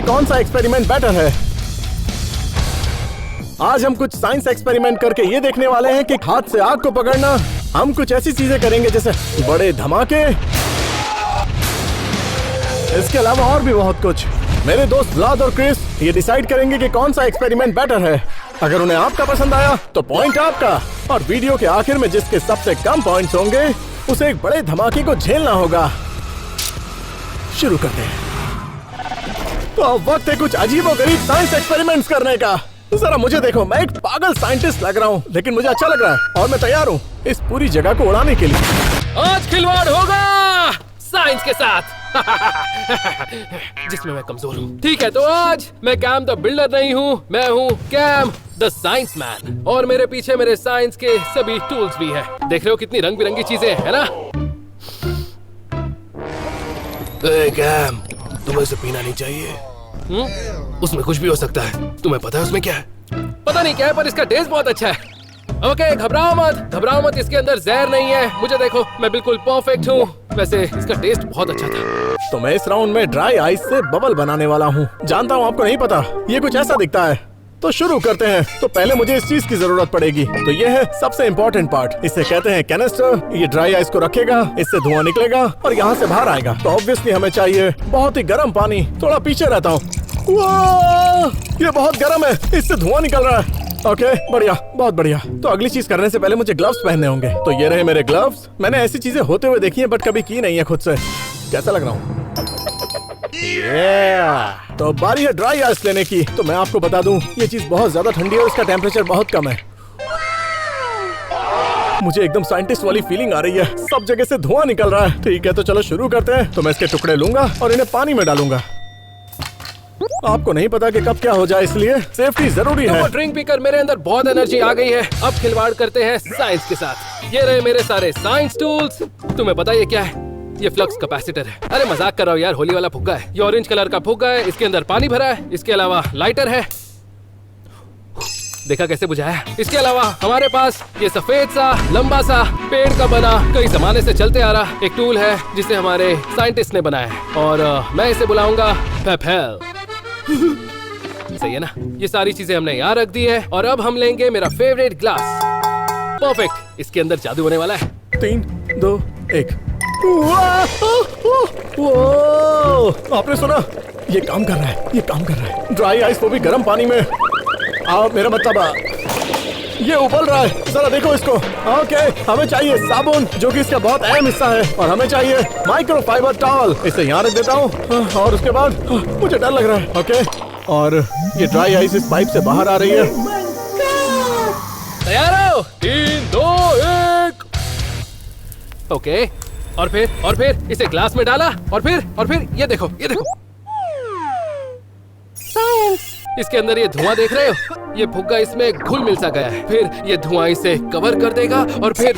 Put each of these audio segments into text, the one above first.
कौन सा experiment better है। आज हम कुछ साइंस एक्सपेरिमेंट करके ये देखने वाले हैं कि हाथ से आग को पकड़ना। हम कुछ ऐसी चीजें करेंगे जैसे बड़े धमाके, इसके अलावा और भी बहुत कुछ। मेरे दोस्त व्लाद और क्रिस ये डिसाइड करेंगे कि कौन सा एक्सपेरिमेंट बेटर है। अगर उन्हें आपका पसंद आया तो पॉइंट आपका, और वीडियो के आखिर में जिसके सबसे कम पॉइंट्स होंगे उसे एक बड़े धमाके को झेलना होगा। शुरू करते हैं। तो अब वक्त है कुछ अजीबोगरीब साइंस एक्सपेरिमेंट्स करने का। जरा मुझे देखो, मैं एक पागल साइंटिस्ट लग रहा हूँ, लेकिन मुझे अच्छा लग रहा है और मैं तैयार हूँ इस पूरी जगह को उड़ाने के लिए। आज खिलवाड़ होगा साइंस के साथ जिसमें मैं कमजोर हूँ। ठीक है, तो आज मैं कैम द बिल्डर नहीं हूँ, मैं हूँ कैम द साइंस मैन, और मेरे पीछे मेरे साइंस के सभी टूल्स भी हैं। देख रहे हो कितनी रंग बिरंगी चीजें है ना। कैम, तुम्हें इसे पीना नहीं चाहिए। उसमें कुछ भी हो सकता है, तुम्हें पता है उसमें क्या है? पता नहीं क्या है, पर इसका टेस्ट बहुत अच्छा है। ओके, घबराओ मत, इसके अंदर जहर नहीं है। मुझे देखो, मैं बिल्कुल परफेक्ट हूँ। वैसे इसका टेस्ट बहुत अच्छा था। तो मैं इस राउंड में ड्राई आइस से बबल बनाने वाला हूँ। जानता हूँ आपको नहीं पता, ये कुछ ऐसा दिखता है। तो शुरू करते हैं। तो पहले मुझे इस चीज की जरूरत पड़ेगी, तो ये है सबसे इम्पोर्टेंट पार्ट। इसे कहते हैं कैनिस्टर। ये ड्राई आइस को रखेगा, इससे धुआं निकलेगा और यहाँ से बाहर आएगा। तो ऑब्वियसली हमें चाहिए बहुत ही गर्म पानी। थोड़ा पीछे रहता हूँ। ये बहुत गर्म है, इससे धुआं निकल रहा है। ओके, बढ़िया, बहुत बढ़िया। तो अगली चीज करने से पहले मुझे ग्लव्स पहनने होंगे। तो ये रहे मेरे ग्लव्स। मैंने ऐसी चीजें होते हुए देखी हैं, बट कभी की नहीं है खुद से। कैसा लग रहा हूँ? तो बारी है ड्राई आइस लेने की। तो मैं आपको बता दूं, ये चीज बहुत ज्यादा ठंडी है और इसका टेम्परेचर बहुत कम है। मुझे एकदम साइंटिस्ट वाली फीलिंग आ रही है। सब जगह से धुआं निकल रहा है। ठीक है, तो चलो शुरू करते हैं। तो मैं इसके टुकड़े लूंगा और इन्हें पानी में डालूंगा। आपको नहीं पता कि कब क्या हो जाए, इसलिए सेफ्टी जरूरी है। तो ड्रिंक पीकर मेरे अंदर बहुत एनर्जी आ गई है। अब खिलवाड़ करते हैं साइंस के साथ। ये रहे मेरे सारे साइंस टूल्स। तुम्हें पता ये क्या है? ये फ्लक्स कैपेसिटर है। अरे मजाक कर रहा हूँ यार, होली वाला फुग्गा है। ये ऑरेंज कलर का फुग्गा है, इसके अंदर पानी भरा है। इसके अलावा लाइटर है, देखा कैसे बुझाया। इसके अलावा हमारे पास ये सफेद सा लंबा सा पेड़ का बना कई जमाने से चलते आ रहा एक टूल है, जिसे हमारे साइंटिस्ट ने बनाया है, और मैं इसे बुलाऊंगा पेपेल। सही है ना? ये सारी चीजें हमने यहाँ रख दी है, और अब हम लेंगे मेरा फेवरेट ग्लास। परफेक्ट, इसके अंदर जादू होने वाला है। 3, 2, 1। आपने सुना? ये काम कर रहा है, ये काम कर रहा है। ड्राई आइस वो भी गर्म पानी में। आप, मेरा मतलब ये उबल रहा है। जरा देखो इसको। ओके, हमें चाहिए साबुन, जो कि इसका बहुत अहम हिस्सा है, और हमें चाहिए माइक्रोफाइबर टॉवल। इसे यहाँ रख देता हूँ, और उसके बाद मुझे डर लग रहा है। ओके, और ये ड्राई आइस इस पाइप से बाहर आ रही है। तैयार हो? 3, 2, 1। ओके, और फिर इसे ग्लास में डाला, और फिर ये देखो, ये देखो। इसके अंदर ये धुआं देख रहे हो? ये फुग्गा इसमें घुल मिल सा गया है। फिर ये धुआं इसे कवर कर देगा, और फिर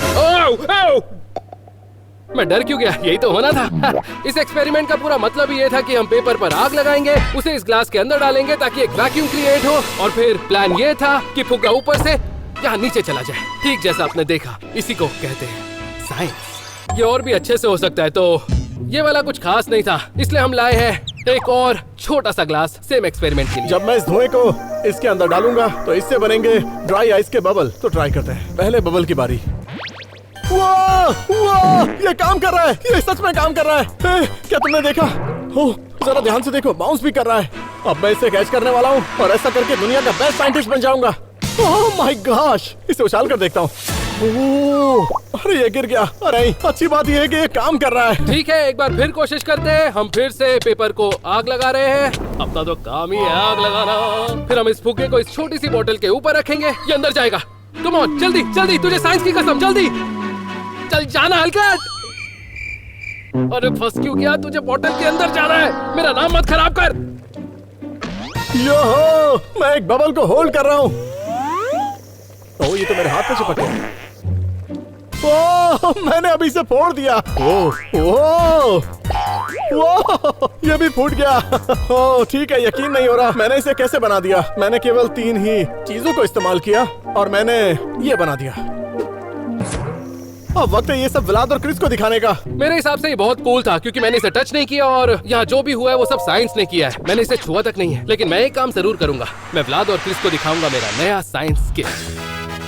मैं डर क्यों गया? यही तो होना था। इस एक्सपेरिमेंट का पूरा मतलब ये था कि हम पेपर पर आग लगाएंगे, उसे इस ग्लास के अंदर डालेंगे ताकि एक वैक्यूम क्रिएट हो, और फिर प्लान ये था कि फुग्गा ऊपर से यहाँ नीचे चला जाए, ठीक जैसा आपने देखा। इसी को कहते हैं साइंस। ये और भी अच्छे से हो सकता है, तो ये वाला कुछ खास नहीं था, इसलिए हम लाए हैं एक और छोटा सा ग्लास सेम एक्सपेरिमेंट के लिए। जब मैं इस धुएं को इसके अंदर डालूंगा तो इससे बनेंगे ड्राई आइस के बबल। तो ट्राई करते हैं। पहले बबल की बारी। ये काम कर रहा है, ये सच में काम कर रहा है। क्या तुमने देखा? जरा ध्यान से देखो, बाउंस भी कर रहा है। अब मैं इसे कैच करने वाला हूँ, और ऐसा करके दुनिया का बेस्ट साइंटिस्ट बन जाऊंगा। ओह माय गॉश, इसे उछाल कर देखता हूँ। अरे ये गिर गया। अरे अच्छी बात यह है कि ये काम कर रहा है। ठीक है, एक बार फिर कोशिश करते हैं। हम फिर से पेपर को आग लगा रहे हैं। अपना तो काम ही है आग लगाना। फिर हम इस फुग्गे को इस छोटी सी बोतल के ऊपर रखेंगे, ये अंदर जाएगा। कम ऑन, जल्दी जल्दी, तुझे साइंस की कसम, जल्दी चल जाना हलकट। अरे फंस क्यों गया? तुझे बोतल के अंदर जाना है, मेरा नाम मत खराब कर। योहो, मैं एक बबल को होल्ड कर रहा हूँ। ओह, ये तो मेरे हाथ में चिपक गया। ओह, मैंने अभी से फोड़ दिया। ओह ओह ओह, ये भी फूट गया। ओह ठीक है, यकीन नहीं हो रहा मैंने इसे कैसे बना दिया। मैंने केवल 3 ही चीजों को इस्तेमाल किया और मैंने ये बना दिया। अब वक्त है ये सब व्लाद और क्रिस को दिखाने का। मेरे हिसाब से ये बहुत कूल था क्योंकि मैंने इसे टच नहीं किया और यहाँ जो भी हुआ है वो सब साइंस ने किया है। मैंने इसे छुआ तक नहीं है, लेकिन मैं एक काम जरूर करूंगा। मैं व्लाद और क्रिस को दिखाऊंगा मेरा नया साइंस स्किल।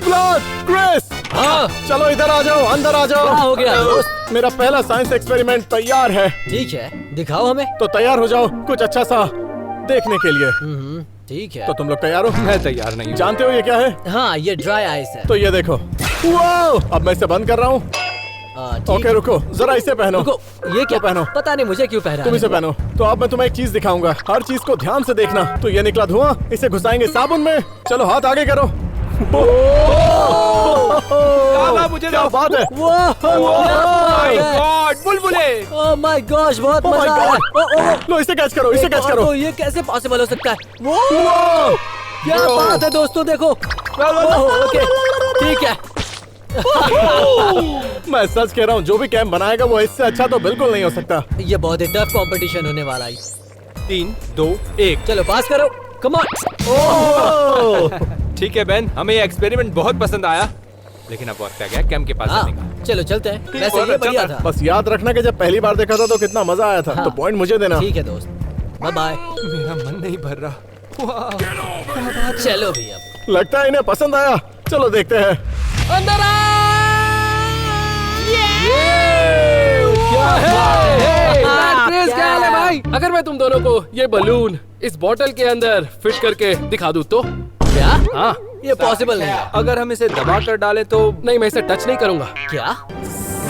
व्लाद, क्रिस, हाँ चलो इधर आ जाओ, अंदर आ जाओ। क्या हो गया दोस्त? मेरा पहला साइंस एक्सपेरिमेंट तैयार है। ठीक है, दिखाओ हमें। तो तैयार हो जाओ कुछ अच्छा सा देखने के लिए। ठीक है। तो तुम लोग तैयार हो? मैं तैयार नहीं हूँ। जानते हो ये क्या है? हाँ, ये ड्राई आइस है। तो ये देखो। वाओ! अब मैं इसे बंद कर रहा हूँ। ठीक ओके है। रुको, जरा इसे पहनो। रुको, ये क्या तो पहनो। पता नहीं मुझे क्यों पहना तुम है। इसे पहनो। तो अब मैं तुम्हें एक चीज दिखाऊंगा, हर चीज को ध्यान से देखना। तो ये निकला धुआं, इसे घुसाएंगे साबुन में। चलो हाथ आगे करो। मुझे क्या बात है? गॉड, बुलबुले। ओह माय गॉश, बहुत Oh my मजा आ रहा है। God! लो इसे कैच करो, इसे कैच करो। तो ये कैसे पॉसिबल हो सकता है? वो क्या बात है दोस्तों, देखो। ओके, ठीक है। मैं सच कह रहा हूँ, जो भी कैंप बनाएगा वो इससे अच्छा तो बिल्कुल नहीं हो सकता। ये बहुत ही टफ कंपटीशन होने वाला है। 3, 2, 1। चलो पास करो, कम ऑन। ठीक है बेन, हमें ये एक्सपेरिमेंट बहुत पसंद आया, लेकिन अब वक्त आ गया कैम के पास जाने का। चलो चलते हैं। वैसे बहुत ये अच्छा बढ़िया था। था। बस याद रखना कि जब पहली बार देखा था तो कितना मजा आया था। हाँ। तो पॉइंट मुझे देना। ठीक है दोस्त, बाय बाय। मेरा मन नहीं भर रहा। चलो भी अब। लगता है इन्हें पसंद आया। चलो देखते हैं। अंदर आ! क्रिस, क्या हाल है भाई? अगर मैं तुम दोनों को ये बलून इस बोतल के अंदर फिट करके दिखा दूं तो? क्या? हाँ। ये पॉसिबल नहीं है। अगर हम इसे दबा कर डालें तो? नहीं, मैं इसे टच नहीं करूंगा। क्या?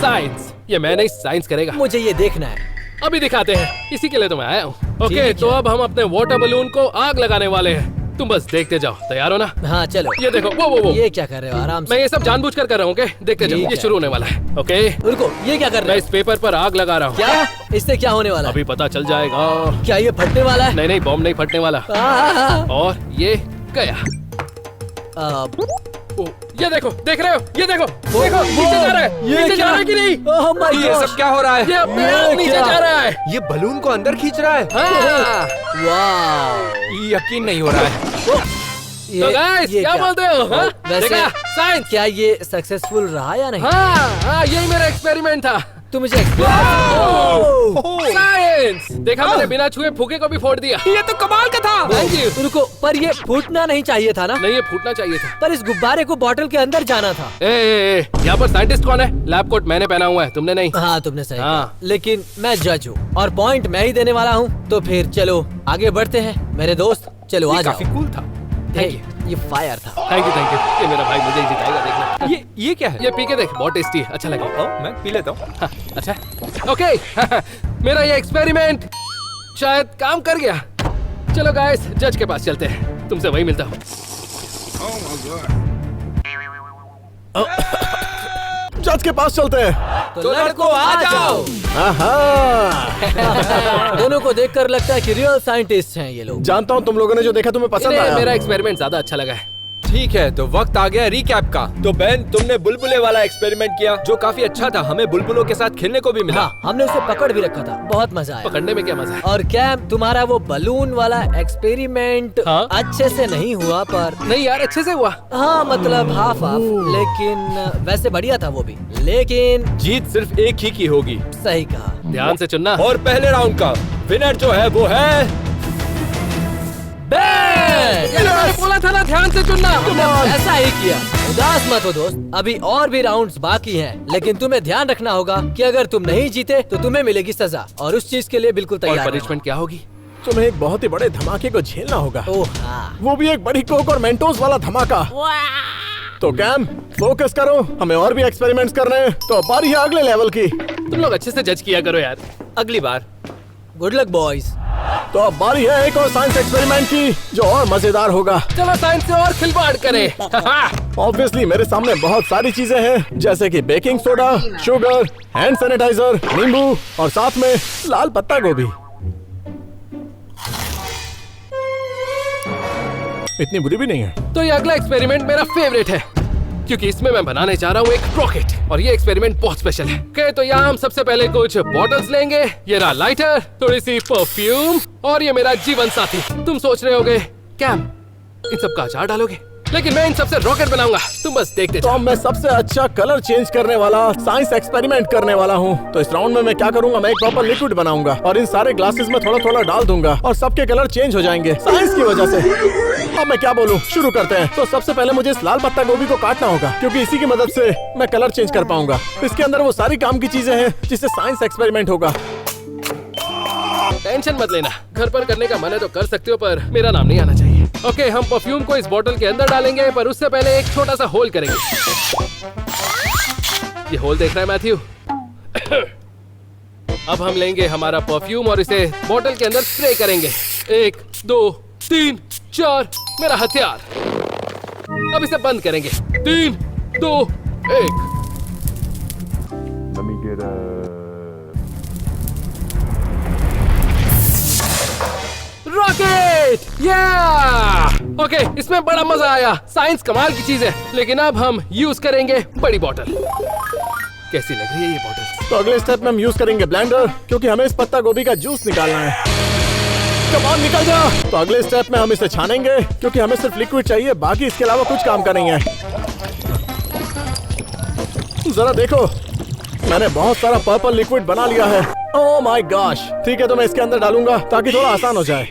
साइंस, ये मैं नहीं, साइंस करेगा। मुझे ये देखना है। अभी दिखाते हैं, इसी के लिए तो मैं आया हूँ। ओके, ठीक तो है। अब हम अपने वाटर बलून को आग लगाने वाले हैं। तुम बस देखते जाओ। तैयार हो ना? हाँ चलो। ये देखो, वो। ये क्या कर रहे हो? आराम मैं से। ये सब जानबूझकर कर रहा हूँ। देखते जाओ, ठीक ये है। शुरू होने वाला है। ओके, रुको, ये क्या कर मैं रहे इस पेपर पर आग लगा रहा हो? हूँ। क्या? इससे क्या होने वाला है? अभी पता चल जाएगा। क्या ये फटने वाला है? नहीं, बॉम्ब नहीं फटने वाला। और ये गया। ओ, ये देखो, देख रहे हो? ये देखो, नीचे जा रहा है। नीचे जा रहा है कि नहीं? ओह माय ये गॉड, सब क्या हो रहा है? ये अपने ये आप नीचे क्या? जा रहा है। ये बलून को अंदर खींच रहा है। हाँ। वाह। यकीन नहीं हो रहा है। तो गाइस, क्या बोलते हो? हाँ? वैसे देखा? साइंस। क्या ये सक्सेसफुल रहा या नहीं? हाँ, यही मेरा एक्सपेरिमेंट था। तू मुझे साइंस। देखा, मैंने बिना छुए फूके को भी फोड़ दिया। ये तो कमाल का था। Thank you. रुको, पर ये फूटना नहीं चाहिए था ना? नहीं, ये फूटना चाहिए था। पर इस गुब्बारे को बॉटल के अंदर जाना था। यहाँ पर साइंटिस्ट कौन है? लैब कोट मैंने पहना हुआ है, तुमने नहीं। हाँ तुमने सही हाँ। कहा। लेकिन मैं जज हूँ और पॉइंट मैं ही देने वाला हूँ। तो फिर चलो आगे बढ़ते हैं मेरे दोस्त। चलो आ ये जाओ। काफी कूल था। Thank ये फायर था। Thank you. ये मेरा भाई मुझे ही जिताएगा, देखना। ये क्या है? ये पी के देख, बहुत टेस्टी है, अच्छा लगा। मैं पी लेता हूँ। हाँ, अच्छा, ओके। मेरा ये एक्सपेरिमेंट शायद काम कर गया। चलो गाइस, जज के पास चलते हैं, तुमसे वही मिलता हूँ। जज के पास चलते हैं। तो लड़को आ जाओ। आहा। दोनों को देखकर लगता है कि रियल साइंटिस्ट हैं ये लोग। जानता हूँ तुम लोगों ने जो देखा तुम्हें पसंद इन्हें आया। मेरा एक्सपेरिमेंट ज्यादा अच्छा लगा है। ठीक है, तो वक्त आ गया रिकैप का। तो बेन, तुमने बुलबुले वाला एक्सपेरिमेंट किया जो काफी अच्छा था। हमें बुलबुलों के साथ खेलने को भी मिला। हाँ, हमने उसे पकड़ भी रखा था, बहुत मजा आया। पकड़ने में क्या मजा है? और कैम, तुम्हारा वो बलून वाला एक्सपेरिमेंट हाँ? अच्छे से नहीं हुआ, पर नहीं यार, अच्छे से हुआ। हाँ मतलब हाफ हाफ, लेकिन वैसे बढ़िया था वो भी। लेकिन जीत सिर्फ एक ही की होगी। सही कहा। ध्यान से चुनना। और पहले राउंड का विनर जो है वो है यार, मैंने बोला था ना, ध्यान से चुनना। तुमने ऐसा ही किया। उदास मत हो दोस्त, अभी और भी राउंड्स बाकी हैं। लेकिन तुम्हें ध्यान रखना होगा कि अगर तुम नहीं जीते तो तुम्हें मिलेगी सजा, और उस चीज के लिए बिल्कुल और तैयार रहना। पनिशमेंट क्या होगी? तुम्हें एक बहुत ही बड़े धमाके को झेलना होगा। ओह हाँ। वो भी एक बड़ी कोक और मेंटोस वाला धमाका। तो कैम, फोकस करो, हमें और भी एक्सपेरिमेंट्स करने हैं। तो अब बारी है अगले लेवल की। तुम लोग अच्छे से जज किया करो यार। अगली बार। Good luck boys. तो अब बारी है एक और साइंस एक्सपेरिमेंट की जो और मजेदार होगा। चलो साइंस से और खिलवाड़ करें। ऑब्वियसली मेरे सामने बहुत सारी चीजें हैं, जैसे कि baking soda, sugar, hand sanitiser, नींबू और साथ में लाल पत्ता गोभी। इतनी बुरी भी नहीं है। तो ये अगला एक्सपेरिमेंट मेरा फेवरेट है, क्योंकि इसमें मैं बनाने जा रहा हूँ एक रॉकेट, और ये एक्सपेरिमेंट बहुत स्पेशल है। Okay, तो यहाँ हम सबसे पहले कुछ बॉटल्स लेंगे। ये रहा लाइटर, थोड़ी सी परफ्यूम, और ये मेरा जीवन साथी। तुम सोच रहे होगे कैम, इन सब का अचार डालोगे? लेकिन मैं इन सबसे रॉकेट बनाऊंगा, तुम बस देखते तो जाओ। मैं सबसे अच्छा कलर चेंज करने वाला साइंस एक्सपेरिमेंट करने वाला हूँ। तो इस राउंड में मैं क्या करूंगा, मैं एक प्रॉपर लिक्विड बनाऊंगा और इन सारे ग्लासेस में थोड़ा थोड़ा डाल दूंगा और सबके कलर चेंज हो जाएंगे साइंस की वजह से। अब मैं क्या बोलूँ, शुरू करते हैं। तो सबसे पहले मुझे इस लाल पत्ता गोभी को काटना होगा क्योंकि इसी की मदद से मैं कलर चेंज कर पाऊंगा। इसके अंदर वो सारी काम की चीजें हैं जिससे साइंस एक्सपेरिमेंट होगा। टेंशन मत लेना, घर पर करने का मन है तो कर सकते हो, पर मेरा नाम नहीं आना चाहिए। ओके, हम परफ्यूम को इस बोतल के अंदर डालेंगे, पर उससे पहले एक छोटा सा होल करेंगे। ये होल देख रहा है मैथ्यू? अब हम लेंगे हमारा परफ्यूम और इसे बोतल के अंदर स्प्रे करेंगे। 1 2 3 4, मेरा हथियार। अब इसे बंद करेंगे। 3 2 1। रॉकेट! या! ओके, इसमें बड़ा मजा आया। साइंस कमाल की चीज है, लेकिन अब हम यूज करेंगे बड़ी बोतल। कैसी लग रही है ये बोतल? तो अगले स्टेप में हम यूज करेंगे ब्लेंडर क्योंकि हमें इस पत्ता गोभी का जूस निकालना है। कम ऑन, निकल जा। तो अगले स्टेप में हम इसे छानेंगे क्योंकि हमें सिर्फ लिक्विड चाहिए, बाकी इसके अलावा कुछ काम का नहीं है। जरा देखो, मैंने बहुत सारा पर्पल लिक्विड बना लिया है। Oh my gosh! ठीक है, तो मैं इसके अंदर डालूंगा ताकि थोड़ा आसान हो जाए।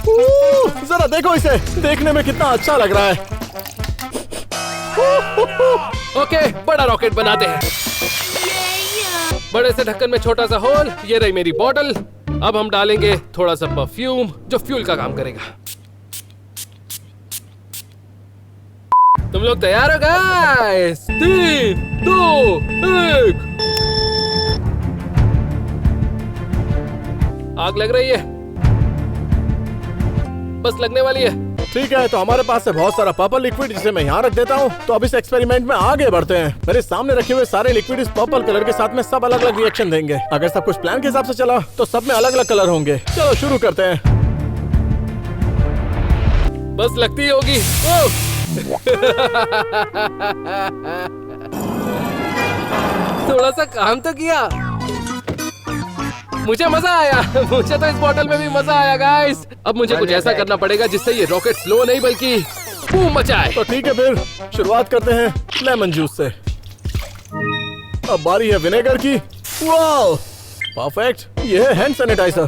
जरा देखो इसे, देखने में कितना अच्छा लग रहा है। ओके, बड़ा रॉकेट बनाते हैं। बड़े से ढक्कन में छोटा सा होल। ये रही मेरी बोतल। अब हम डालेंगे थोड़ा सा परफ्यूम जो फ्यूल का काम करेगा। तुम लोग तैयार हो गाइस? 3 2 1। आग लग रही है, बस लगने वाली है। ठीक है, तो हमारे पास है बहुत सारा पर्पल लिक्विड जिसे मैं यहाँ रख देता हूँ। तो अब इस एक्सपेरिमेंट में आगे बढ़ते हैं। मेरे सामने रखे हुए सारे लिक्विड इस पर्पल कलर के साथ में सब अलग अलग रिएक्शन देंगे। अगर सब कुछ प्लान के हिसाब से चला तो सब में अलग अलग कलर होंगे। चलो शुरू करते हैं। बस लगती होगी। थोड़ा सा काम तो किया, मुझे मजा आया। मुझे तो इस बॉटल में भी मजा आया गाइस। अब मुझे कुछ ऐसा करना पड़ेगा जिससे ये रॉकेट स्लो नहीं बल्कि बूम मचाए। तो ठीक है, फिर शुरुआत करते हैं लेमन जूस से। अब बारी है विनेगर की। Wow, perfect! ये है हैंड सैनिटाइजर।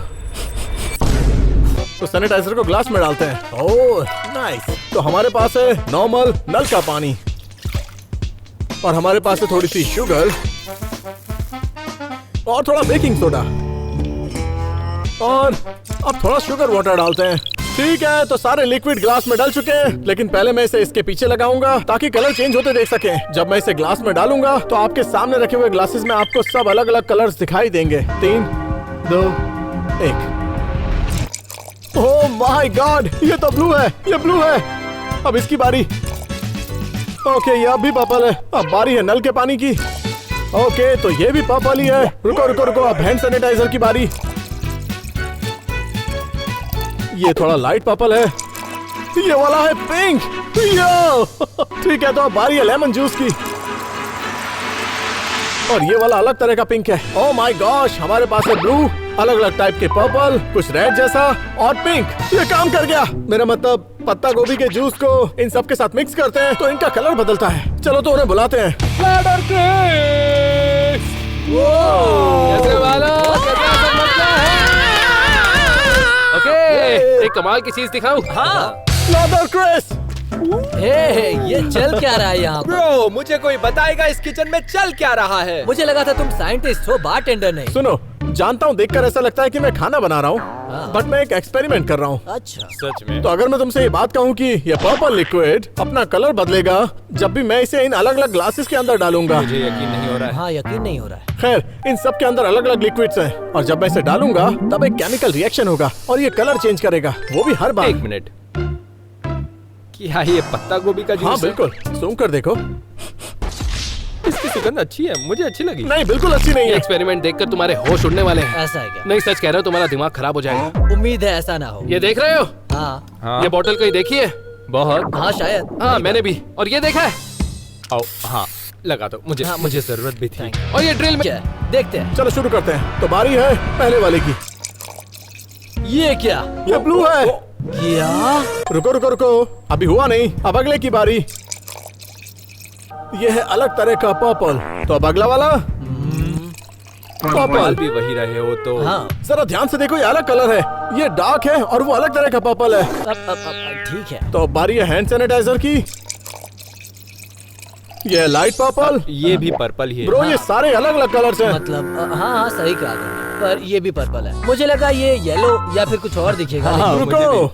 तो सैनिटाइजर को ग्लास में डालते हैं। Oh nice. तो हमारे पास है नॉर्मल नल का पानी और हमारे पास है थोड़ी सी शुगर और थोड़ा बेकिंग सोडा और अब थोड़ा शुगर वाटर डालते हैं। ठीक है, तो सारे लिक्विड ग्लास में डाल चुके हैं, लेकिन पहले मैं इसे इसके पीछे लगाऊंगा ताकि कलर चेंज होते देख सकें। जब मैं इसे ग्लास में डालूंगा तो आपके सामने रखे हुए ग्लासेस में आपको सब अलग अलग कलर्स दिखाई देंगे। 3 2 1। ओह माय गॉड, ये तो ब्लू है, ये ब्लू है। अब इसकी बारी। ओके, ये अब भी पर्पल है। अब बारी है नल के पानी की। ओके, तो ये भी पर्पल ही है। रुको रुको रुको, अब हैंड सैनिटाइजर की बारी। ये थोड़ा लाइट पर्पल है। ये वाला है पिंक। यो! ठीक है, तो अब बारी है लेमन जूस की और ये वाला अलग तरह का पिंक है। ओह माय गॉश, हमारे पास है ब्लू, अलग अलग टाइप के पर्पल, कुछ रेड जैसा और पिंक। ये काम कर गया। मेरा मतलब पत्ता गोभी के जूस को इन सब के साथ मिक्स करते हैं तो इनका कलर बदलता है। चलो तो उन्हें बुलाते हैं। कैसे वाला? कैसा समझना है? ओके, एक कमाल की चीज दिखाऊं? हाँ। Lothar Chris! हे, ये चल क्या रहा है यहाँ पर? ब्रो, मुझे कोई बताएगा इस किचन में चल क्या रहा है? मुझे लगा था तुम साइंटिस्ट हो, बारटेंडर नहीं। सुनो, जानता हूँ देखकर ऐसा लगता है कि मैं खाना बना रहा हूँ, हाँ। बट मैं एक एक्सपेरिमेंट कर रहा हूँ। अच्छा, सच में? तो अगर मैं तुमसे ये बात कहूँ कि ये पर्पल लिक्विड अपना कलर बदलेगा जब भी मैं इसे इन अलग अलग ग्लासेस के अंदर डालूंगा। मुझे यकीन नहीं हो रहा है। हाँ, यकीन नहीं हो रहा है। खैर, इन सब के अंदर अलग अलग लिक्विड्स हैं और जब मैं इसे डालूंगा तब एक केमिकल रिएक्शन होगा और ये कलर चेंज करेगा, वो भी हर बार। 1 मिनट, क्या ये पत्ता गोभी का जूस हाँ है? बिल्कुल, सूंघ कर देखो। इसकी सुगंध अच्छी है, मुझे अच्छी लगी। नहीं, बिल्कुल अच्छी नहीं ये है। एक्सपेरिमेंट देखकर तुम्हारे होश उड़ने वाले हैं। ऐसा है क्या? नहीं, सच कह रहे हो, तुम्हारा दिमाग खराब हो जाएगा। उम्मीद है ऐसा ना हो। ये देख रहे हो? हाँ हाँ, ये बोतल कहीं देखी है? बहुत। हाँ, शायद। हाँ, मैंने भी। और ये देखा है? आओ, हाँ, लगा दो। मुझे हाँ, मुझे जरूरत भी थी। और ये ड्रिल में क्या? देखते हैं। चलो शुरू करते हैं। तो बारी है पहले वाले की। ये क्या? ये ब्लू है। क्या? रुको रुको रुको, अभी हुआ नहीं, अब अगले की बारी। ये है अलग तरह का पर्पल, तो अब अगला वाला बाल पर्पल। भी वही रहे हो तो। हाँ, जरा ध्यान से देखो, ये अलग कलर है, ये डार्क है और वो अलग तरह का पर्पल है। अब ठीक है। तो अब बारी है हैंड सैनिटाइजर की। ये लाइट पर्पल। ये भी पर्पल ही है। ब्रो ये सारे अलग अलग कलर्स हैं। मतलब हाँ हाँ सही कहा तुमने, पर ये भी पर्पल है। मुझे लगा ये येलो या फिर कुछ और दिखेगा। हाँ, लेकिन- रुको,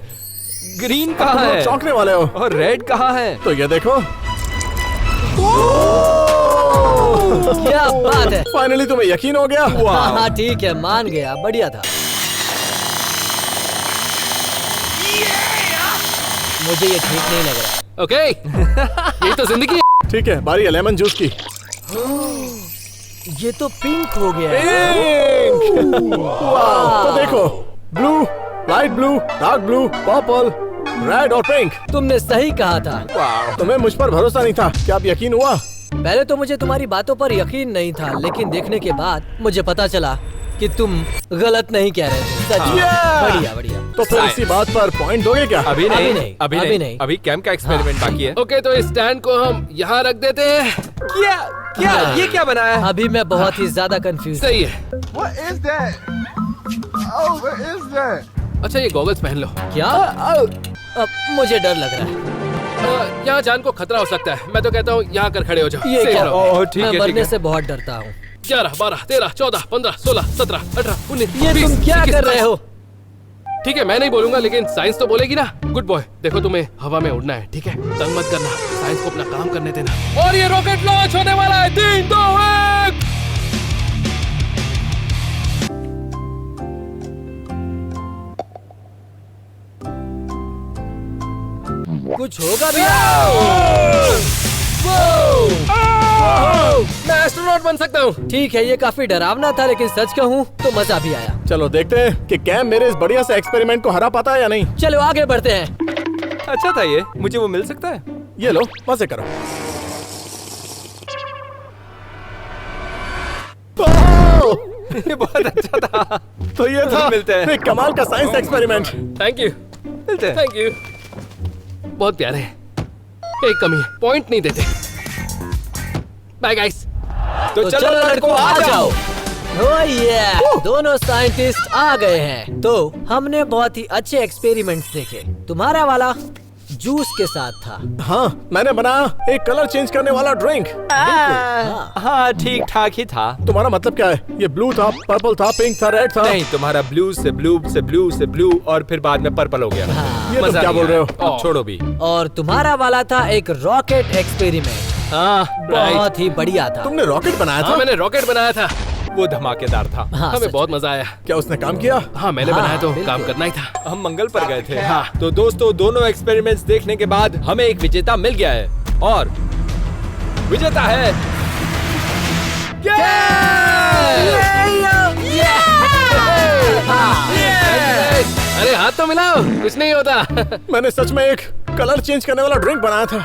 ग्रीन कहाँ तुम लोग है? चौंकने वाले हो। और रेड कहाँ है? तो ये देखो, क्या बात है। फाइनली तुम्हें यकीन हो गया। हाँ हाँ ठीक है, मान गया, बढ़िया था। मुझे ये ठीक नहीं लग रहा। ओके यही तो जिंदगी है। ठीक है, बारी है लेमन जूस की। ये तो पिंक हो गया है। वाह, तो देखो, blue, light blue, dark blue, purple, red और पिंक। तुमने सही कहा था। तुम्हें मुझ पर भरोसा नहीं था, क्या अब यकीन हुआ? पहले तो मुझे तुम्हारी बातों पर यकीन नहीं था, लेकिन देखने के बाद मुझे पता चला कि तुम गलत नहीं कह रहे थे। सच में। Yeah! बढ़िया बढ़िया। तो फिर इसी बात पर पॉइंट दोगे क्या? अभी अभी नहीं, नहीं, अभी अभी नहीं, नहीं। अभी कैम्प का एक्सपेरिमेंट बाकी है। ओके तो इस स्टैंड को हम यहाँ रख देते हैं। क्या क्या ये क्या बनाया है? अभी मैं बहुत ही ज्यादा कंफ्यूज। सही है। What is that? Oh, what is that? अच्छा ये गॉगल्स पहन लो। क्या? अब मुझे डर लग रहा है। यहाँ जान को खतरा हो सकता है। मैं तो कहता हूँ यहाँ कर खड़े हो जाओ। ये Safe क्या? रहो। ओह, ठीक मैं है, ठीक मरने है। से बहुत डरता हूँ। 11, 12, 13, 14, 15, 16, 17, 18, 19, ये 20, तुम क्या 21, कर रहे हो? ठीक है मैं नहीं बोलूंगा, लेकिन साइंस तो बोलेगी ना। गुड बॉय, देखो तुम्हें हवा में उड़ना है, ठीक है? तंग मत करना, साइंस को अपना काम करने देना। और ये रॉकेट लॉन्च होने वाला है। 3, 2, 1। कुछ होगा भी। मैं एस्ट्रोनॉट बन सकता हूँ। ठीक है, ये काफी डरावना था, लेकिन सच कहूँ तो मजा भी आया। चलो देखते हैं कि कैम मेरे इस बढ़िया से एक्सपेरिमेंट को हरा पाता है या नहीं। चलो आगे बढ़ते हैं। अच्छा था ये, मुझे वो मिल सकता है? ये लो, मजे करो। ओह! ये बहुत अच्छा था। तो ये था मिलते हैं। एक कमाल का साइंस एक्सपेरिमेंट। थैंक यू, मिलते हैं। Thank you. बहुत प्यारे हैं। एक कमी है, पॉइंट नहीं देते। Bye guys. तो चलो लड़कों आ जाओ। ओह ये दोनों साइंटिस्ट आ गए हैं। तो हमने बहुत ही अच्छे एक्सपेरिमेंट्स देखे। तुम्हारा वाला जूस के साथ था। हाँ, मैंने बनाया एक कलर चेंज करने वाला ड्रिंक। हाँ ठीक ठाक ही था। तुम्हारा मतलब क्या है? ये ब्लू था, पर्पल था, पिंक था, रेड था। नहीं, तुम्हारा ब्लू से ब्लू से ब्लू से ब्लू और फिर बाद में पर्पल हो गया। ये तुम मजा क्या नहीं बोल रहे हो? आया। अब छोड़ो भी। और तुम्हारा वाला था एक रॉकेट एक्सपेरिमेंट। हाँ राइट। बहुत ही बढ़िया था। तुमने रॉकेट बनाया हाँ था? मैंने रॉकेट बनाया था। वो धमाकेदार था। हाँ, हमें सच बहुत में। मजा आया। क्या उसने काम किया? हाँ मैंने हाँ, बनाया तो बिल्कुल। काम करना ही था। हम मंगल पर गए थे। हाँ। तो दोस्तों दोनों एक्सपेरिमेंट्स देखने के बाद हमें एक विजेता मिल गया है और विजेता है अरे हाथ तो मिलाओ, कुछ नहीं होता। मैंने सच में एक कलर चेंज करने वाला ड्रिंक बनाया था।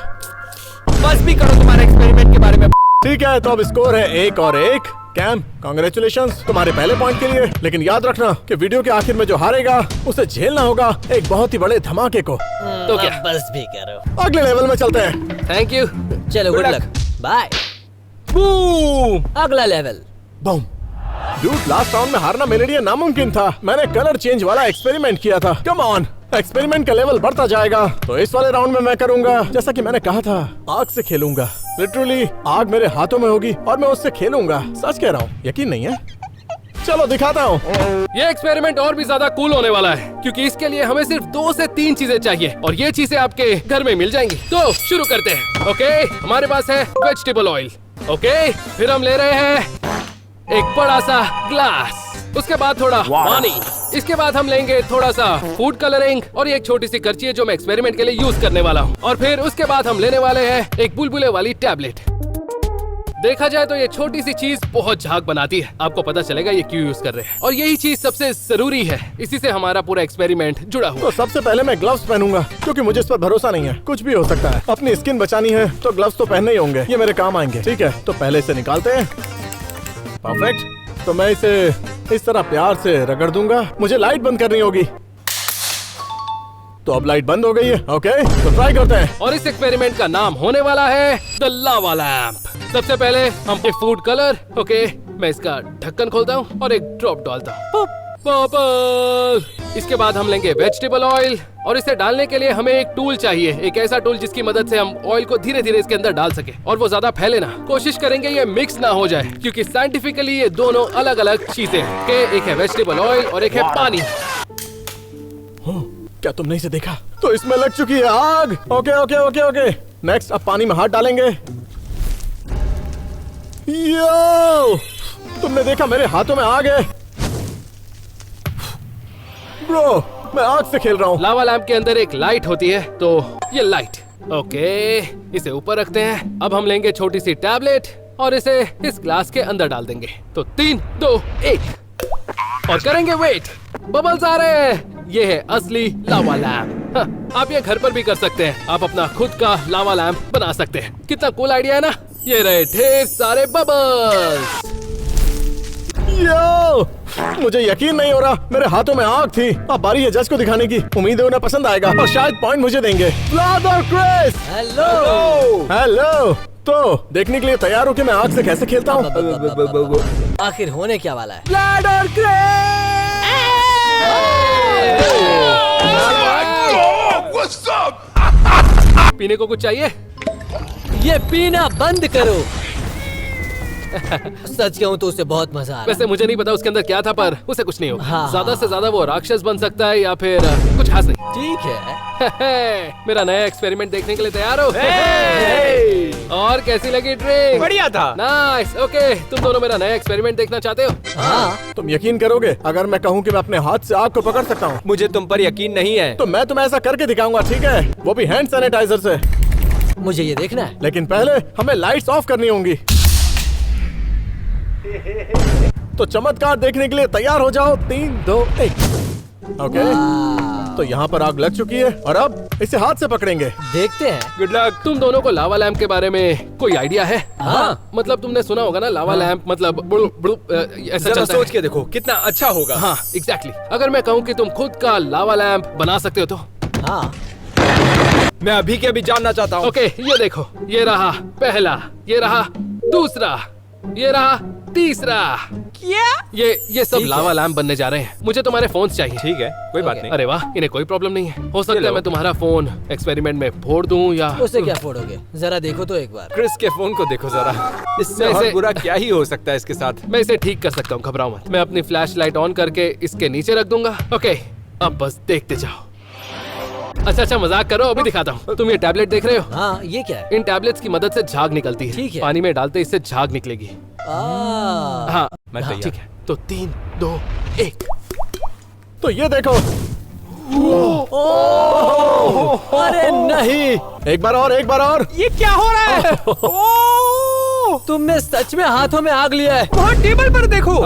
बस भी करो तुम्हारे एक्सपेरिमेंट के बारे में। ठीक है, तो अब स्कोर है 1 और 1। कैम, कांग्रेचुलेशंस तुम्हारे पहले पॉइंट के लिए। लेकिन याद रखना कि वीडियो के आखिर में जो हारेगा उसे झेलना होगा एक बहुत ही बड़े धमाके को। तो क्या? अब बस भी करो। अगले लेवल में चलते हैं। Thank you. चलो good Good luck, bye. Boom. अगला level. Boom. Dude, last round में हारना मेरे लिए नामुमकिन था। मैंने कलर चेंज वाला एक्सपेरिमेंट किया था। कम ऑन, एक्सपेरिमेंट का लेवल बढ़ता जाएगा। तो इस वाले राउंड में मैं करूंगा जैसा कि मैंने कहा था, आग से खेलूंगा। लिटरली आग मेरे हाथों में होगी और मैं उससे खेलूंगा। सच कह रहा हूँ, यकीन नहीं है? चलो दिखाता हूँ। ये एक्सपेरिमेंट और भी ज्यादा कूल होने वाला है, क्योंकि इसके लिए हमें सिर्फ 2 से 3 चीजें चाहिए और ये चीजें आपके घर में मिल जाएंगी। तो शुरू करते हैं। ओके, हमारे पास है वेजिटेबल ऑयल। ओके, फिर हम ले रहे हैं एक बड़ा सा ग्लास। उसके बाद थोड़ा पानी। इसके बाद हम लेंगे थोड़ा सा फूड कलरिंग और ये एक छोटी सी करची है जो मैं एक्सपेरिमेंट के लिए यूज करने वाला हूँ। और फिर उसके बाद हम लेने वाले हैं एक बुलबुले वाली टैबलेट। देखा जाए तो ये छोटी सी चीज बहुत झाग बनाती है। आपको पता चलेगा ये क्यों यूज कर रहे हैं। और यही चीज सबसे जरूरी है, इसी से हमारा पूरा एक्सपेरिमेंट जुड़ा हुआ तो सबसे पहले मैं ग्लव्स पहनूंगा, क्योंकि मुझे इस पर भरोसा नहीं है। कुछ भी हो सकता है। अपनी स्किन बचानी है तो ग्लव्स तो पहनने ही होंगे। ये मेरे काम आएंगे। ठीक है, तो पहले इसे निकालते हैं। परफेक्ट। तो मैं इसे इस तरह प्यार से रगड़ दूंगा। मुझे लाइट बंद करनी होगी। तो अब लाइट बंद हो गई है। ओके, तो ट्राई करते हैं। और इस एक्सपेरिमेंट का नाम होने वाला है द लावा लैंप। सबसे पहले हम एक फूड कलर, ओके, मैं इसका ढक्कन खोलता हूँ और एक ड्रॉप डालता हूँ। बबल। इसके बाद हम लेंगे वेजिटेबल ऑयल और इसे डालने के लिए हमें एक टूल चाहिए, एक ऐसा टूल जिसकी मदद से हम ऑयल को धीरे धीरे इसके अंदर डाल सके और वो ज्यादा फैले ना। कोशिश करेंगे ये मिक्स ना हो जाए क्योंकि साइंटिफिकली ये दोनों अलग अलग चीजें हैं। एक है वेजिटेबल ऑयल और एक है पानी। क्या तुमने इसे देखा? तो इसमें लग चुकी है आग। Okay okay okay okay, next अब पानी में हाथ डालेंगे। यो, तुमने देखा मेरे हाथों में आग है। ब्रो, मैं आग से खेल रहा हूँ। लावा लैंप के अंदर एक लाइट होती है, तो ये लाइट, ओके, इसे ऊपर रखते हैं। अब हम लेंगे छोटी सी टैबलेट और इसे इस ग्लास के अंदर डाल देंगे। तो 3, 2, 1 और करेंगे वेट। बबल्स आ रहे हैं। ये है असली लावा लैंप। हाँ, आप ये घर पर भी कर सकते हैं। आप अपना खुद का लावा लैंप बना सकते हैं। कितना कूल आइडिया है ना? ये रहे ढेर सारे बबल्स। यो, मुझे यकीन नहीं हो रहा, मेरे हाथों में आग थी। अब बारी है जज को दिखाने की। उम्मीद है उन्हें पसंद आएगा और शायद पॉइंट मुझे देंगे। व्लाद और क्रिस, हेलो। हेलो। तो देखने के लिए तैयार हो कि मैं आग से कैसे खेलता हूँ? आखिर होने क्या वाला है? व्लाद और पीने को कुछ चाहिए? ये पीना बंद करो। सच कहूँ तो उसे बहुत मजा आ रहा है। वैसे मुझे नहीं पता उसके अंदर क्या था, पर उसे कुछ नहीं होगा। हाँ, ज्यादा हाँ, से ज्यादा वो राक्षस बन सकता है या फिर कुछ खास नहीं। ठीक है। मेरा नया एक्सपेरिमेंट देखने के लिए तैयार हो? और कैसी लगी ड्रिंक? बढ़िया था। नाइस। ओके, तुम दोनों मेरा नया एक्सपेरिमेंट देखना चाहते हो? हाँ, तुम यकीन करोगे अगर मैं कहूँ कि मैं अपने हाथ से आग को पकड़ सकता हूँ? मुझे तुम पर यकीन नहीं है। तो मैं तुम्हें ऐसा करके दिखाऊंगा, ठीक है? वो भी हैंड सैनिटाइजर से। मुझे ये देखना है। लेकिन पहले हमें लाइट्स ऑफ करनी होंगी। तो चमत्कार देखने के लिए तैयार हो जाओ। 3, 2, 1। ओके, तो यहाँ पर आग लग चुकी है और अब इसे हाथ से पकड़ेंगे। देखते हैं। Good luck. तुम दोनों को लावा लैंप के बारे में कोई आइडिया है? हाँ। मतलब तुमने सुना होगा ना, लावा लैंप मतलब बुड़ुक बुड़ुक ऐसा जरा चलता सोच है। के देखो कितना अच्छा होगा। हाँ, एग्जैक्टली। अगर मैं कहूँ कि तुम खुद का लावा लैंप बना सकते हो तो? हाँ, मैं अभी के अभी जानना चाहता हूँ। ओके, ये देखो, ये रहा पहला, ये रहा दूसरा, ये रहा तीसरा। क्या? ये सब ठीक है। लावा लैंप बनने जा रहे हैं। मुझे तुम्हारे फोन चाहिए। ठीक है, कोई बात Okay. नहीं। अरे वाह, इन्हें कोई प्रॉब्लम नहीं है। हो सकता है लो। मैं तुम्हारा फोन एक्सपेरिमेंट में फोड़ दूं या उसे क्या फोड़ोगे? जरा देखो तो एक बार। क्रिस के फोन को देखो जरा। इससे मैं और इसे- बुरा क्या ही हो सकता है इसके साथ। मैं इसे ठीक कर सकता हूँ, घबराओ मत। मैं अपनी फ्लैश लाइट ऑन करके इसके नीचे रख दूंगा। ओके, अब बस देखते जाओ। अच्छा, मजाक करो, अभी दिखाता हूँ। तुम ये टैबलेट देख रहे हो? हाँ, ये क्या है? इन टैबलेट्स की मदद से झाग निकलती है। ठीक है। पानी में डालते इससे झाग निकलेगी। हाँ, मैं हाँ, तैयार। ठीक है। तो 3, 2, 1। तो ये देखो। अरे नहीं, एक बार और, एक बार और। ये क्या हो रहा है? तुमने सच में हाथों में आग लिया है। वहाँ टेबल पर देखो।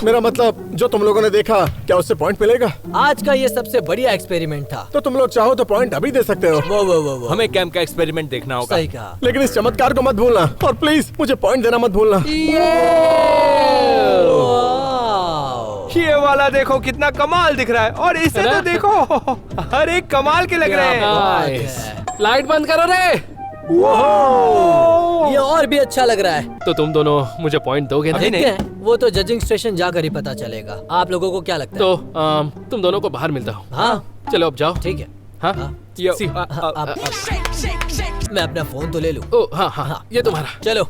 मेरा मतलब जो तुम लोगों ने देखा, क्या उससे पॉइंट मिलेगा? आज का ये सबसे बढ़िया एक्सपेरिमेंट था। तो तुम लोग चाहो तो पॉइंट अभी दे सकते हो। वो हमें कैंप का एक्सपेरिमेंट देखना होगा। सही कहा। लेकिन इस चमत्कार को मत भूलना और प्लीज मुझे पॉइंट देना मत भूलना। वाव। ये वाला देखो कितना कमाल दिख रहा है और इसे है तो ना? देखो, हर एक कमाल के लग रहे हैं। नाइस। लाइट बंद करो रे। ये और भी अच्छा लग रहा है। तो तुम दोनों मुझे पॉइंट दोगे ना? अभी देखते हैं, वो तो जजिंग स्टेशन जाकर ही पता चलेगा। आप लोगों को क्या लगता है? तो तुम दोनों को बाहर मिलता हूँ। हाँ, चलो अब जाओ। ठीक है। हाँ, हाँ। यो, सी- अब मैं अपना फोन तो ले लूं। ओ हाँ हाँ हाँ, ये तुम्हारा। चलो।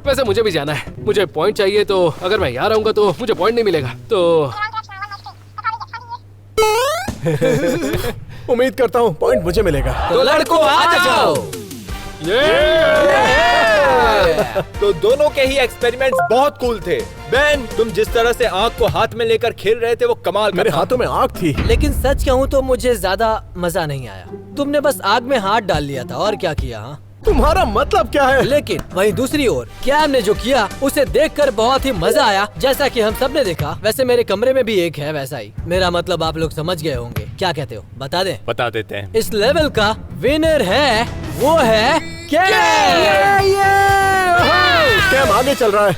वैसे मुझे भी जाना है, मुझे पॉइंट चाहिए। तो अगर मैं यहाँ रहूंगा तो मुझे पॉइंट नहीं मिलेगा। तो उम्मीद करता हूँ पॉइंट मुझे मिलेगा। तो लड़कों आ जाओ। तो दोनों के ही एक्सपेरिमेंट्स बहुत कूल थे। बेन, तुम जिस तरह से आग को हाथ में लेकर खेल रहे थे वो कमाल का मेरे था। हाथों में आग थी। लेकिन सच कहूँ तो मुझे ज्यादा मजा नहीं आया। तुमने बस आग में हाथ डाल लिया था और क्या किया? हाँ, तुम्हारा मतलब क्या है? लेकिन वहीं दूसरी ओर कैम ने जो किया उसे देखकर बहुत ही मजा आया, जैसा कि हम सब ने देखा। वैसे मेरे कमरे में भी एक है वैसा ही। मेरा मतलब आप लोग समझ गए होंगे। क्या कहते हो, बता दें? बता देते हैं। इस लेवल का विनर है, वो है कैम। कैम आगे चल रहा है।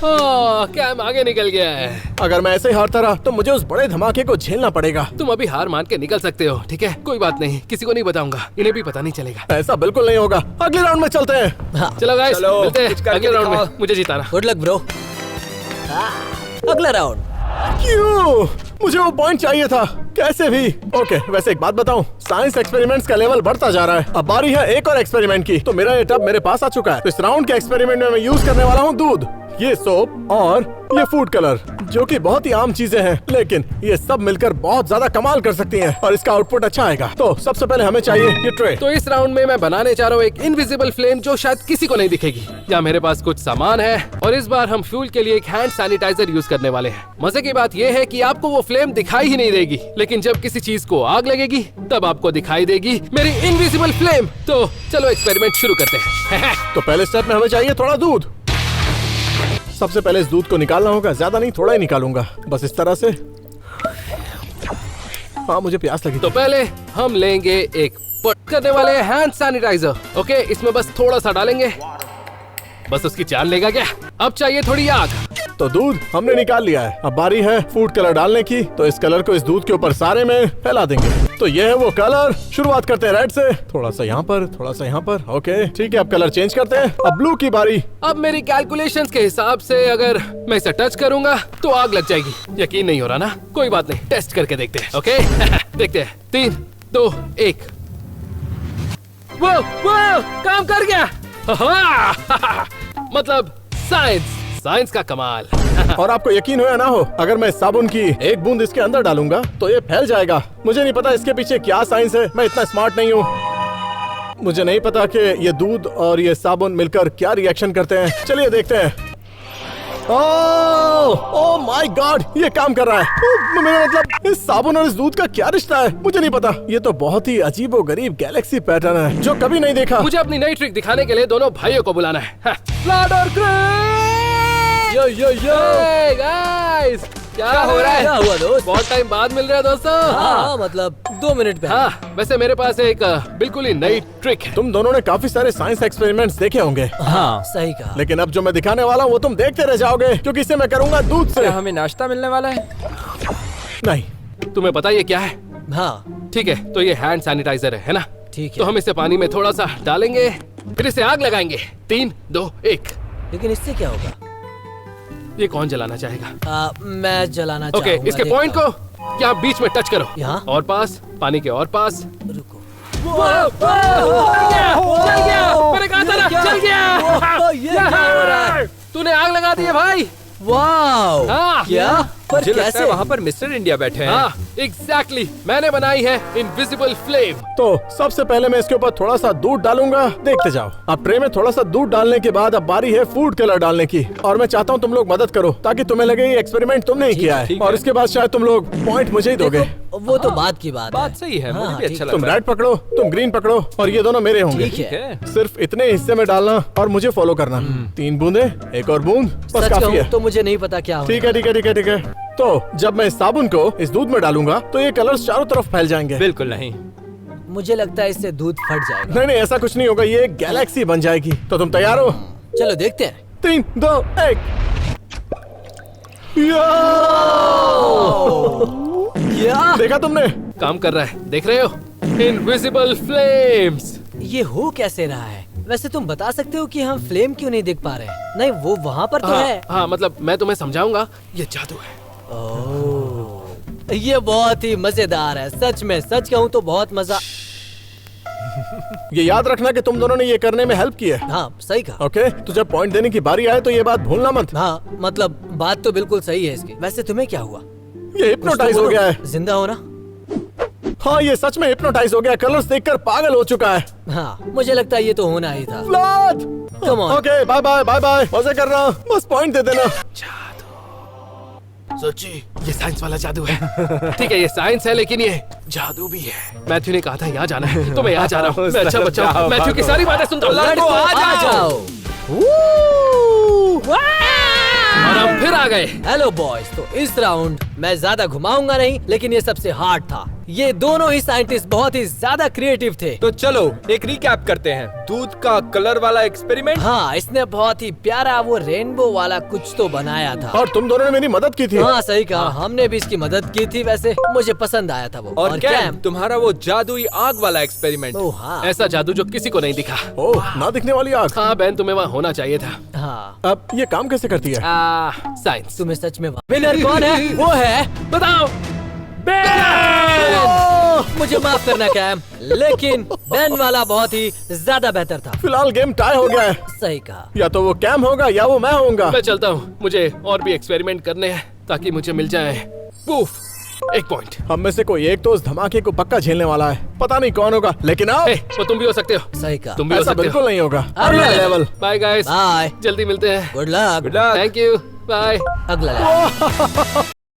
कैम आगे निकल गया है। अगर मैं ऐसे ही हारता रहा तो मुझे उस बड़े धमाके को झेलना पड़ेगा। तुम अभी हार मान के निकल सकते हो, ठीक है? कोई बात नहीं, किसी को नहीं बताऊंगा, इन्हें भी पता नहीं चलेगा। ऐसा बिल्कुल नहीं होगा। अगले राउंड में चलते हैं। हाँ, चलो गाइस, चलो, मिलते कुछ हैं करके अगले राउंड में। दिखाओ। मुझे जिताना। Good luck bro. अगला राउंड। क्यों? मुझे वो पॉइंट चाहिए था कैसे भी। ओके, वैसे एक बात बताऊं, साइंस एक्सपेरिमेंट्स का लेवल बढ़ता जा रहा है। अब बारी है एक और एक्सपेरिमेंट की। तो मेरा ये टब मेरे पास आ चुका है। तो इस राउंड के एक्सपेरिमेंट में मैं यूज करने वाला हूँ दूध, ये सोप और ये फूड कलर, जो कि बहुत ही आम चीजें हैं, लेकिन ये सब मिलकर बहुत ज्यादा कमाल कर सकती हैं और इसका आउटपुट अच्छा आएगा। तो सबसे पहले हमें चाहिए ये ट्रे। तो इस राउंड में मैं बनाने जा रहा हूँ एक इनविजिबल फ्लेम जो शायद किसी को नहीं दिखेगी। यहाँ मेरे पास कुछ सामान है और इस बार हम फ्यूल के लिए एक हैंड सैनिटाइजर यूज करने वाले हैं। मजे की बात ये है कि आपको वो फ्लेम दिखाई ही नहीं देगी, लेकिन जब किसी चीज को आग लगेगी तब आपको दिखाई देगी मेरी इनविजिबल फ्लेम। तो चलो एक्सपेरिमेंट शुरू करते हैं। तो पहले स्टेप में हमें चाहिए थोड़ा दूध। सबसे पहले इस दूध को निकालना होगा, ज्यादा नहीं, थोड़ा ही निकालूंगा, बस इस तरह से। हाँ, मुझे प्यास लगी। तो पहले हम लेंगे एक पट करने वाले हैंड सैनिटाइजर। ओके, इसमें बस थोड़ा सा डालेंगे, बस उसकी जान लेगा क्या। अब चाहिए थोड़ी आग। तो दूध हमने निकाल लिया है। अब बारी है फूड कलर डालने की। तो इस कलर को इस दूध के ऊपर सारे में फैला देंगे। तो ये है वो कलर। शुरुआत करते हैं रेड से, थोड़ा सा यहाँ पर, थोड़ा सा यहाँ पर। ओके ठीक है, अब कलर चेंज करते हैं। अब ब्लू की बारी। अब मेरी कैलकुलेशंस के हिसाब से अगर मैं इसे टच करूंगा तो आग लग जाएगी। यकीन नहीं हो रहा ना? कोई बात नहीं, टेस्ट करके देखते हैं। ओके देखते हैं। 3, 2, 1। वो काम कर गया। मतलब साइंस का कमाल। और आपको यकीन हो या ना हो, अगर मैं साबुन की एक बूंद इसके अंदर डालूंगा तो ये फैल जाएगा। मुझे नहीं पता इसके पीछे क्या साइंस है, मैं इतना स्मार्ट नहीं हूँ। मुझे नहीं पता कि ये दूध और ये साबुन मिलकर क्या रिएक्शन करते हैं। चलिए देखते हैं। ओह माय गॉड, ये काम कर रहा है। मेरा मतलब इस साबुन और इस दूध का क्या रिश्ता है मुझे नहीं पता। ये तो बहुत ही अजीबोगरीब गैलेक्सी पैटर्न है जो कभी नहीं देखा। मुझे अपनी नई ट्रिक दिखाने के लिए दोनों भाइयों को बुलाना है। फ्लड और यो यो यो। गाइस, क्या हो रहा है? क्या हुआ दोस्त? बहुत टाइम बाद मिल रहे हैं दोस्तों। हाँ, मतलब 2 मिनट पहले। हाँ, वैसे मेरे पास एक बिल्कुल ही नई ट्रिक है। तुम दोनों ने काफी सारे साइंस एक्सपेरिमेंट्स देखे होंगे, हाँ सही कहा। लेकिन अब जो मैं दिखाने वाला हूँ वो तुम देखते रह जाओगे, क्योंकि इसे मैं करूंगा दूध से। हमें नाश्ता मिलने वाला है? नहीं। तुम्हें पता ये क्या है? हाँ ठीक है, तो ये हैंड सैनिटाइजर है ना? ठीक है। तो हम इसे पानी में थोड़ा सा डालेंगे, फिर इसे आग लगाएंगे। 3, 2, 1। लेकिन इससे क्या होगा? ये कौन जलाना चाहेगा? मैं जलाना ओके, चाहूंगा। इसके पॉइंट को यहाँ बीच में टच करो। यहाँ? और पास, पानी के और पास। रुको। चल गया, मैंने कहा था ना, चल गया। ये क्या हो रहा है? तूने आग लगा दी है भाई। वाओ! हाँ। क्या? पर मुझे लगता कैसे? है वहाँ पर मिस्टर इंडिया बैठे हैं। हाँ एग्जैक्टली, मैंने बनाई है इनविजिबल फ्लेम। तो सबसे पहले मैं इसके ऊपर थोड़ा सा दूध डालूंगा, देखते जाओ। अब ट्रे में थोड़ा सा दूध डालने के बाद अब बारी है फूड कलर डालने की, और मैं चाहता हूँ तुम लोग मदद करो ताकि तुम्हें लगे ये एक्सपेरिमेंट तुमने ही किया है, ठीक और है। इसके बाद शायद तुम लोग पॉइंट मुझे ही दोगे। देखो, वो तो बात की बात बात सही है, मुझे हाँ, भी ठीक अच्छा है। लग तुम रहा है। रेड पकड़ो, तुम ग्रीन पकड़ो, और ये दोनों मेरे होंगे। ठीक है। है। सिर्फ इतने हिस्से में डालना और मुझे फॉलो करना। 3 बूंदे, एक और बूंद, बस सच काफी कहूँ है। तो मुझे नहीं पता क्या होगा। ठीक है ठीक है ठीक है ठीक है। तो जब मैं इस साबुन को इस दूध में डालूंगा तो ये कलर्स चारों तरफ फैल जाएंगे। बिल्कुल नहीं। मुझे लगता है इससे दूध फट जाएगा। नहीं नहीं, ऐसा कुछ नहीं होगा, ये एक गैलेक्सी बन जाएगी। तो तुम तैयार हो? चलो देखते हैं। 3, 2, 1। क्या? देखा तुमने? काम कर रहा है, देख रहे हो? Invisible flames. ये हो कैसे रहा है? वैसे तुम बता सकते हो कि हम फ्लेम क्यों नहीं देख पा रहे हैं? नहीं, वो वहाँ पर तो है। हाँ, मतलब मैं तुम्हें समझाऊंगा, ये जादू है। ओह, ये बहुत ही मजेदार है। सच में, सच कहूँ तो बहुत मजा। ये याद रखना कि तुम दोनों ने ये करने में हेल्प की है। हाँ सही कहा। ओके, तो जब पॉइंट देने की बारी आए तो ये बात भूलना मत। हाँ मतलब बात तो बिल्कुल सही है इसकी। वैसे तुम्हें क्या हुआ? ये हिप्नोटाइज हो गया है। जिंदा हो ना? हाँ, ये सच में हिप्नोटाइज हो गया, कलर्स देखकर पागल हो चुका है। हाँ, मुझे लगता है ये तो होना ही था। Flood! Come on. Okay, bye bye bye bye, मजे कर रहा हूँ, बस पॉइंट दे देना। सच्ची? ये साइंस वाला जादू है। ठीक है, ये साइंस है लेकिन ये जादू भी है। मैथ्यू ने कहा था यहाँ जाना है, तो मैं यहाँ जा रहा हूँ। मैं अच्छा बच्चा हूँ, मैथ्यू की सारी बातें सुनता हूँ। लड़को, आ जाओ। और हम फिर आ गए। हेलो बॉयज, तो इस राउंड मैं ज्यादा घुमाऊंगा नहीं, लेकिन ये सबसे हार्ड था। ये दोनों ही साइंटिस्ट बहुत ही ज्यादा क्रिएटिव थे। तो चलो एक रिकैप करते हैं। दूध का कलर वाला एक्सपेरिमेंट। हाँ, इसने बहुत ही प्यारा वो रेनबो वाला कुछ तो बनाया था। और तुम दोनों ने मेरी मदद की थी। हाँ सही कहा, हमने भी इसकी मदद की थी। वैसे मुझे पसंद आया था वो। और कैम, तुम्हारा वो जादुई आग वाला एक्सपेरिमेंट। ओह हाँ ऐसा जादू जो किसी को नहीं दिखा। ओह, ना दिखने वाली आग। हाँ बैन, तुम्हें वहाँ होना चाहिए था। हाँ। अब ये काम कैसे करती है? साइंस। तुम्हें सच में विनर कौन है? वो है बताओ। मुझे माफ करना कैम, लेकिन बैन वाला बहुत ही ज्यादा बेहतर था। फिलहाल गेम टाई हो गया है। सही कहा। या तो वो कैम होगा या वो मैं होऊंगा। मैं चलता हूँ, मुझे और भी एक्सपेरिमेंट करने हैं ताकि मुझे मिल जाए पूफ 1 पॉइंट। हम में से कोई एक तो उस धमाके को पक्का झेलने वाला है। पता नहीं कौन होगा, लेकिन आओ। वो तुम भी हो सकते हो। सही कहा। तुम भी हो ऐसा सकते बिल्कुल हो। नहीं होगा। अरे अगला लेवल। Bye guys. बाय। जल्दी मिलते हैं। Good luck. Good luck. Thank you. Bye. अगला level।